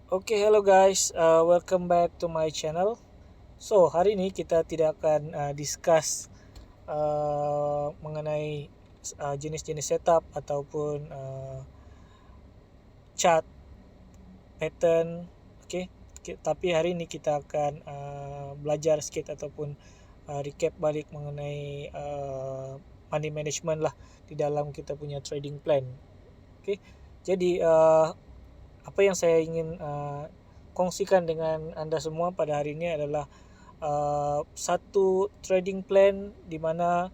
Okay, hello guys. Welcome back to my channel. So, hari ini kita tidak akan discuss mengenai jenis-jenis setup ataupun chart pattern. Okay. Tapi hari ini kita akan belajar sikit ataupun recap balik mengenai money management lah di dalam kita punya trading plan. Okay. Jadi apa yang saya ingin kongsikan dengan anda semua pada hari ini adalah satu trading plan di mana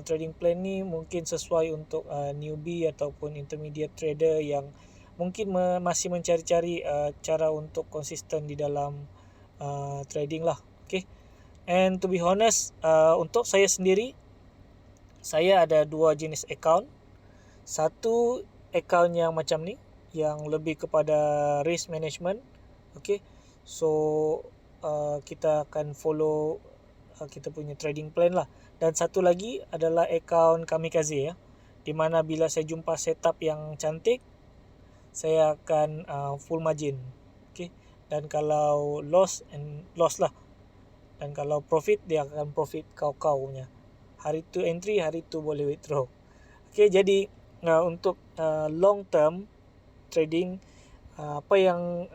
trading plan ni mungkin sesuai untuk newbie ataupun intermediate trader yang mungkin masih mencari-cari cara untuk konsisten di dalam trading lah. Okay. And to be honest, untuk saya sendiri, saya ada dua jenis account. Satu account yang macam ni, yang lebih kepada risk management. Okay. So kita akan follow kita punya trading plan lah. Dan satu lagi adalah account kamikaze ya, di mana bila saya jumpa setup yang cantik, saya akan full margin. Okay. Dan kalau loss lah, dan kalau profit dia akan profit kau-kau punya. Hari tu entry, hari tu boleh withdraw. Okay, jadi untuk long term trading, apa yang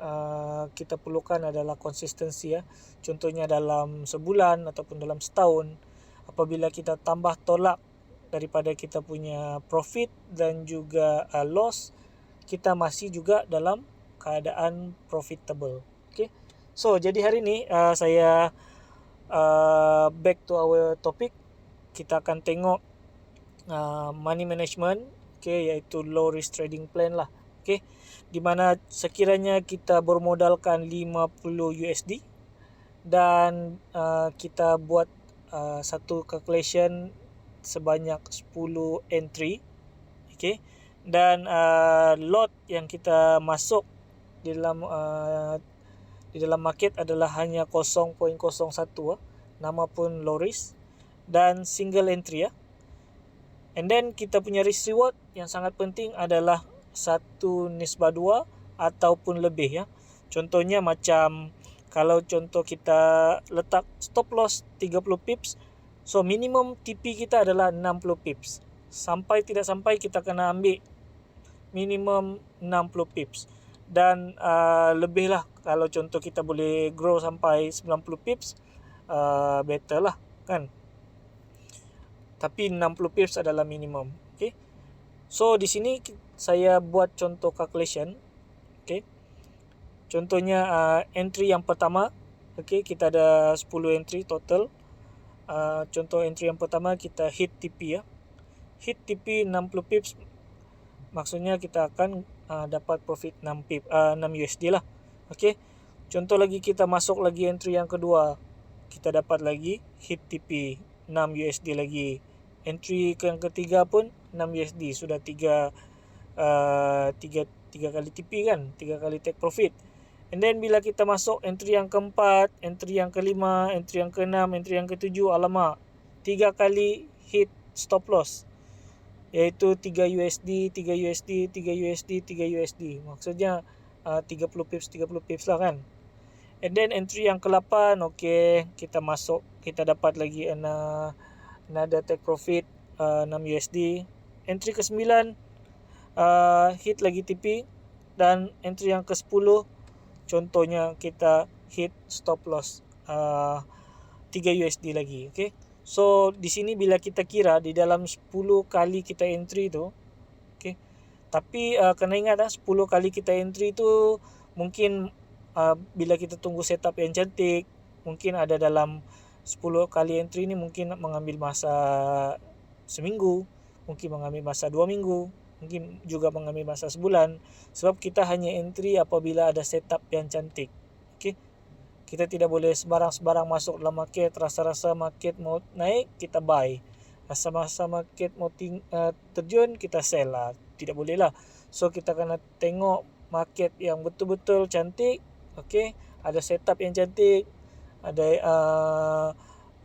kita perlukan adalah konsistensi ya. Contohnya dalam sebulan ataupun dalam setahun, apabila kita tambah tolak daripada kita punya profit dan juga loss, kita masih juga dalam keadaan profitable. Okay. So jadi hari ni saya back to our topic. Kita akan tengok money management, okay, iaitu low risk trading plan lah. Okay, di mana sekiranya kita bermodalkan 50 USD dan kita buat satu calculation sebanyak 10 entry, okay, dan lot yang kita masuk di dalam market adalah hanya 0.01, nama pun low risk dan single entry ya. And then kita punya risk reward yang sangat penting adalah 1:2 ataupun lebih ya. Contohnya macam kalau contoh kita letak stop loss 30 pips, so minimum TP kita adalah 60 pips. Sampai tidak sampai kita kena ambil minimum 60 pips. Dan lebih lah kalau contoh kita boleh grow sampai 90 pips, better lah kan. Tapi 60 pips adalah minimum. Okay. So di sini saya buat contoh calculation. Okay. Contohnya entry yang pertama, okay, kita ada 10 entry total. Contoh entry yang pertama kita hit TP ya. Hit TP 60 pips, maksudnya kita akan dapat profit 6 USD lah. Okay. Contoh lagi kita masuk lagi entry yang kedua, kita dapat lagi hit TP 6 USD lagi. Entry yang ketiga pun 6 USD, sudah 3 kali TP kan, 3 kali take profit. And then bila kita masuk entry yang keempat, entry yang kelima, entry yang keenam, entry yang ketujuh, alamak, 3 kali hit stop loss, iaitu 3 USD, 3 USD, 3 USD, 3 USD. Maksudnya 30 pips lah kan. And then entry yang ke-8, okay, kita masuk, kita dapat lagi another take profit 6 USD. Entry ke-9 hit lagi TP, dan entry yang ke-10 contohnya kita hit stop loss 3 USD lagi. Okay. So di sini bila kita kira di dalam 10 kali kita entry tu, okay, tapi kena ingat 10 kali kita entry tu mungkin bila kita tunggu setup yang cantik, mungkin ada dalam 10 kali entry ni mungkin mengambil masa seminggu, mungkin mengambil masa 2 minggu, mungkin juga mengambil masa sebulan, sebab kita hanya entry apabila ada setup yang cantik. Okay. Kita tidak boleh sebarang-sebarang masuk dalam market, rasa-rasa market mau naik kita buy, rasa-rasa market mau terjun kita sell lah. Tidak boleh lah. So kita kena tengok market yang betul-betul cantik, okay, ada setup yang cantik, ada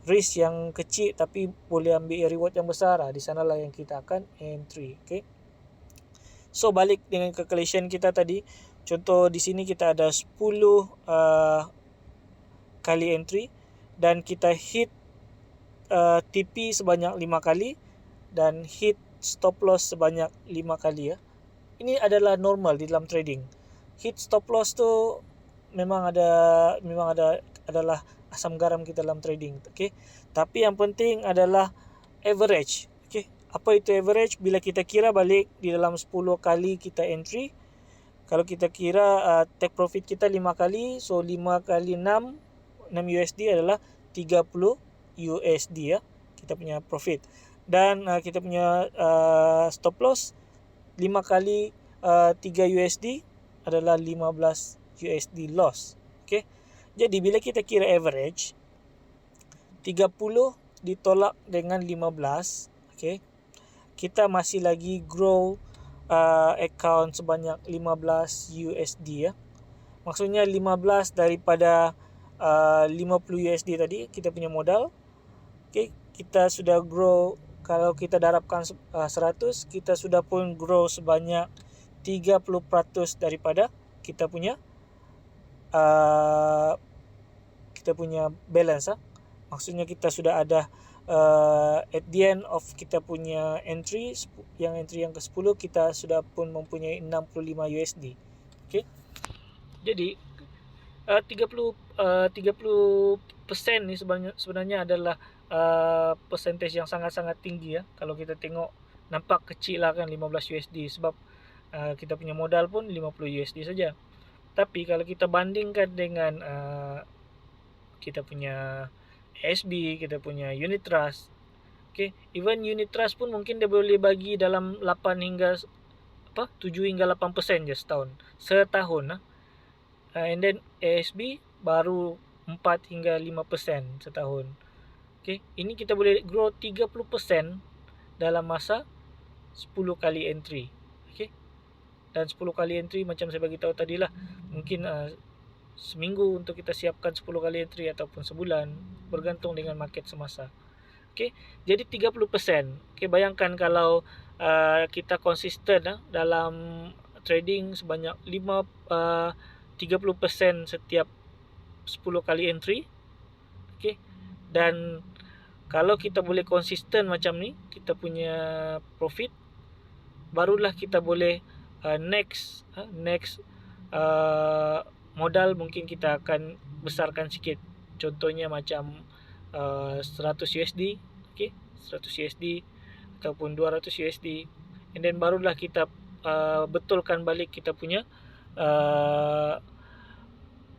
risk yang kecil tapi boleh ambil reward yang besar, di sanalah yang kita akan entry. Okay. So balik dengan calculation kita tadi, Contoh di sini kita ada 10 kali entry dan kita hit TP sebanyak 5 kali dan hit stop loss sebanyak 5 kali ya. Ini adalah normal di dalam trading. Hit stop loss tu memang adalah asam garam kita dalam trading, okey. Tapi yang penting adalah average, okey. Apa itu average? Bila kita kira balik di dalam 10 kali kita entry, kalau kita kira take profit kita 5 kali, so 5 kali 6 USD adalah 30 USD ya, kita punya profit. Dan kita punya stop loss 5 kali 3 USD adalah 15 USD loss. Okay. Jadi bila kita kira average 30 ditolak dengan 15, okay, kita masih lagi grow account sebanyak 15 USD ya. Maksudnya 15 daripada 50 USD tadi kita punya modal. Okay, kita sudah grow. Kalau kita darabkan 100, kita sudah pun grow sebanyak 30% daripada kita punya balance. Maksudnya kita sudah ada at the end of kita punya entry yang ke-10, kita sudah pun mempunyai 65 USD. Okay. Jadi 30% ni sebenarnya adalah percentage yang sangat-sangat tinggi ya. Kalau kita tengok nampak kecil lah kan 15 USD sebab kita punya modal pun 50 USD saja. Tapi kalau kita bandingkan dengan kita punya ASB, kita punya unit trust, okay, even unit trust pun mungkin dia boleh bagi dalam 7 hingga 8% je setahun. And then ASB baru 4 hingga 5% setahun. Okay, ini kita boleh grow 30% dalam masa 10 kali entry. Okay, dan 10 kali entry macam saya bagi tahu tadi lah, mungkin seminggu untuk kita siapkan 10 kali entry ataupun sebulan, bergantung dengan market semasa. Okay, jadi 30%. Okay, bayangkan kalau kita konsisten dalam trading sebanyak 30% setiap 10 kali entry. Okay, dan kalau kita boleh konsisten macam ni, kita punya profit, barulah kita boleh next modal mungkin kita akan besarkan sikit. Contohnya macam 100 USD, okay, 100 USD ataupun 200 USD, and then barulah kita betulkan balik kita punya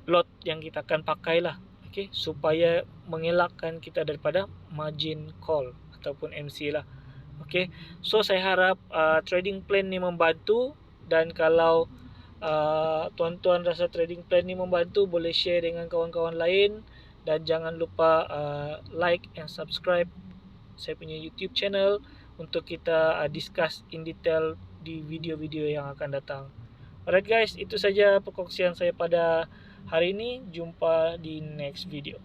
lot yang kita akan pakai lah, okay, supaya mengelakkan kita daripada margin call ataupun MC lah. Okay, so saya harap trading plan ni membantu, dan kalau tuan-tuan rasa trading plan ni membantu, boleh share dengan kawan-kawan lain, dan jangan lupa like and subscribe saya punya YouTube channel untuk kita discuss in detail di video-video yang akan datang. Alright guys, itu saja perkongsian saya pada hari ini. Jumpa di next video.